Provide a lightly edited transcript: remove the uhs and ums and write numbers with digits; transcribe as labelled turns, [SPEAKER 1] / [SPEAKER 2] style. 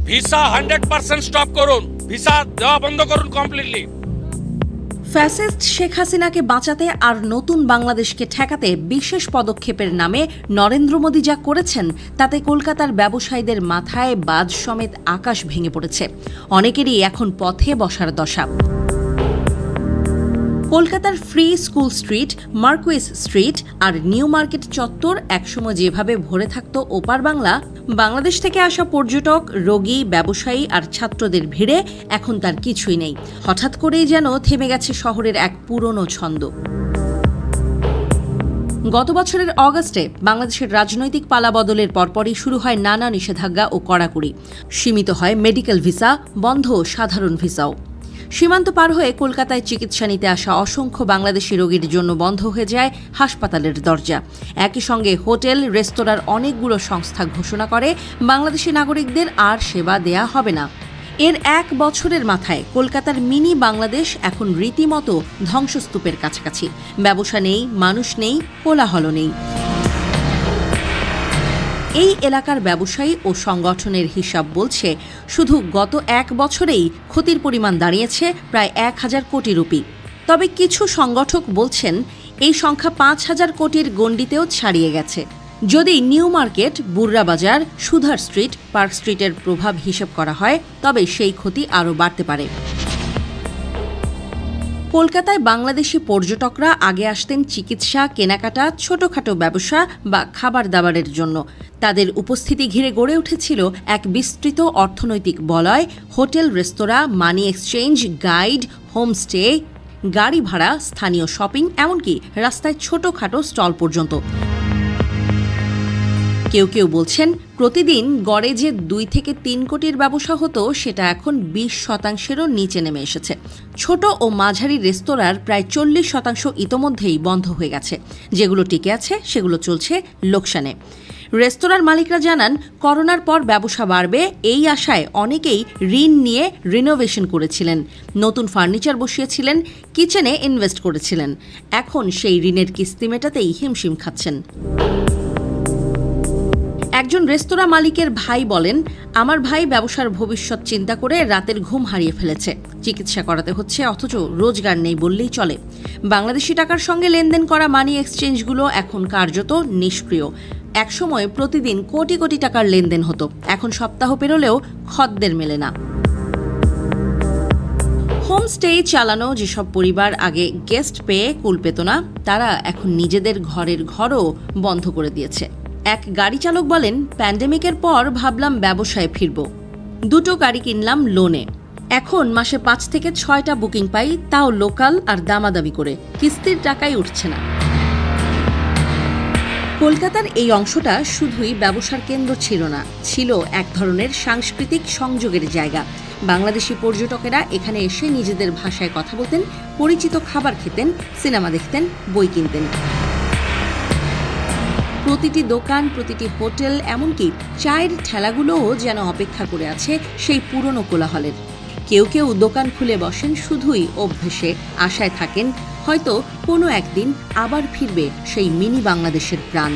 [SPEAKER 1] Visa 100% stop করুন, visa দেওয়া বন্ধ করুন কমপ্লিটলি।
[SPEAKER 2] ফ্যাসিস্ট শেখ হাসিনাকে বাঁচাতে আর নতুন বাংলাদেশকে ঠেকাতে বিশেষ পদক্ষেপের নামে নরেন্দ্র মোদি যা করেছেন তাতে কলকাতার ব্যবসায়ীদের মাথায় বাজ সমেত আকাশ ভেঙে পড়েছে। অনেকেরই এখন পথে বসার দশা। কলকাতার free school street, Marquis street আর নিউ মার্কেট চত্বর একসময় যেভাবে ভরে থাকত ওপার বাংলা, বাংলাদেশ থেকে আসা পর্যটক, রোগী, ব্যবসায়ী আর ছাত্রদের ভিড়ে এখন তার কিছুই নেই। হঠাৎ করেই যেন থেমে গেছে শহরের এক পুরনো ছন্দ। গত বছরের অগাস্টে বাংলাদেশের রাজনৈতিক পালাবদলের পরপরই শুরু হয় নানা নিষেধাজ্ঞা ও কড়াকড়ি। সীমিত হয় মেডিকেল ভিসা, বন্ধ সাধারণ ভিসাও। সীমান্ত পার হয়ে কলকাতায় চিকিৎসা নিতে আসা অসংখ্য বাংলাদেশি রোগীর জন্য বন্ধ হয়ে যায় হাসপাতালের দরজা। একই সঙ্গে হোটেল, রেস্তোরাঁর অনেকগুলো সংস্থা ঘোষণা করে বাংলাদেশি নাগরিকদের আর সেবা দেয়া হবে না। এর এক বছরের মাথায় কলকাতার মিনি বাংলাদেশ এখন রীতিমতো ধ্বংসস্তূপের কাছাকাছি। ব্যবসা নেই, মানুষ নেই, কোলাহল নেই। এই এলাকার ব্যবসায়ী ও সংগঠনের হিসাব বলছে, শুধু গত এক বছরেই ক্ষতির পরিমাণ দাঁড়িয়েছে প্রায় 1000 কোটি রুপি। তবে কিছু সংগঠক বলছেন এই সংখ্যা 5000 কোটির গণ্ডিতেও ছাড়িয়ে গেছে। যদি নিউ মার্কেট, বুর্রা বাজার, সুধার স্ট্রিট, পার্ক স্ট্রিটের প্রভাব হিসেব করা হয় তবে সেই ক্ষতি আরও বাড়তে পারে। কলকাতায় বাংলাদেশি পর্যটকরা আগে আসতেন চিকিৎসা, কেনাকাটা, ছোটখাটো ব্যবসা বা খাবার দাবারের জন্য। তাদের উপস্থিতি ঘিরে গড়ে উঠেছিল এক বিস্তৃত অর্থনৈতিক বলয়। হোটেল, রেস্তোরাঁ, মানি এক্সচেঞ্জ, গাইড, হোমস্টে, গাড়ি ভাড়া, স্থানীয় শপিং, এমনকি রাস্তায় ছোটখাটো স্টল পর্যন্ত। কেউ কেউ বলছেন প্রতিদিন গড়ে যে 2 থেকে 3 কোটির ব্যবসা হতো সেটা এখন 20%-এরও নিচে নেমে এসেছে। ছোট ও মাঝারি রেস্তোরাঁর প্রায় 40% ইতোমধ্যেই বন্ধ হয়ে গেছে। যেগুলো টিকে আছে সেগুলো চলছে লোকসানে। রেস্তোরাঁর মালিকরা জানান, করোনার পর ব্যবসা বাড়বে এই আশায় অনেকেই ঋণ নিয়ে রিনোভেশন করেছিলেন, নতুন ফার্নিচার বসিয়েছিলেন, কিচেনে ইনভেস্ট করেছিলেন। এখন সেই ঋণের কিস্তি মেটাতেই হিমশিম খাচ্ছেন। একজন রেস্তোরাঁ মালিকের ভাই বলেন, আমার ভাই ব্যবসার ভবিষ্যৎ চিন্তা করে রাতের ঘুম হারিয়ে ফেলেছে। চিকিৎসা করাতে হচ্ছে, অথচ রোজগার নেই বললেই চলে। বাংলাদেশি টাকার সঙ্গে লেনদেন করা মানি এক্সচেঞ্জগুলো এখন কার্যত নিষ্ক্রিয়। একসময় প্রতিদিন কোটি কোটি টাকার লেনদেন হতো, এখন সপ্তাহ পেরোলেও খদ্দের মেলে না। হোমস্টে চালানো যেসব পরিবার আগে গেস্ট পেয়ে কুল পেত না, তারা এখন নিজেদের ঘরের ঘরও বন্ধ করে দিয়েছে। এক গাড়ি চালক বলেন, প্যান্ডেমিকের পর ভাবলাম ব্যবসায় ফিরব। 2টো গাড়ি কিনলাম লোনে। এখন মাসে 5 থেকে 6টা বুকিং পাই, তাও লোকাল আর দামাদামি করে। কিস্তির টাকাই উঠছে না। কলকাতার এই অংশটা শুধুই ব্যবসার কেন্দ্র ছিল না, ছিল এক ধরনের সাংস্কৃতিক সংযোগের জায়গা। বাংলাদেশি পর্যটকেরা এখানে এসে নিজেদের ভাষায় কথা বলতেন, পরিচিত খাবার খেতেন, সিনেমা দেখতেন, বই কিনতেন। প্রতিটি দোকান, প্রতিটি হোটেল, এমনকি চায়ের ঠেলাগুলোও যেন অপেক্ষা করে আছে সেই পুরনো কোলাহলের। কেউ কেউ দোকান খুলে বসেন শুধুই অভ্যেসে, আশায় থাকেন হয়তো কোনো একদিন আবার ফিরবে সেই মিনি বাংলাদেশের প্রাণ।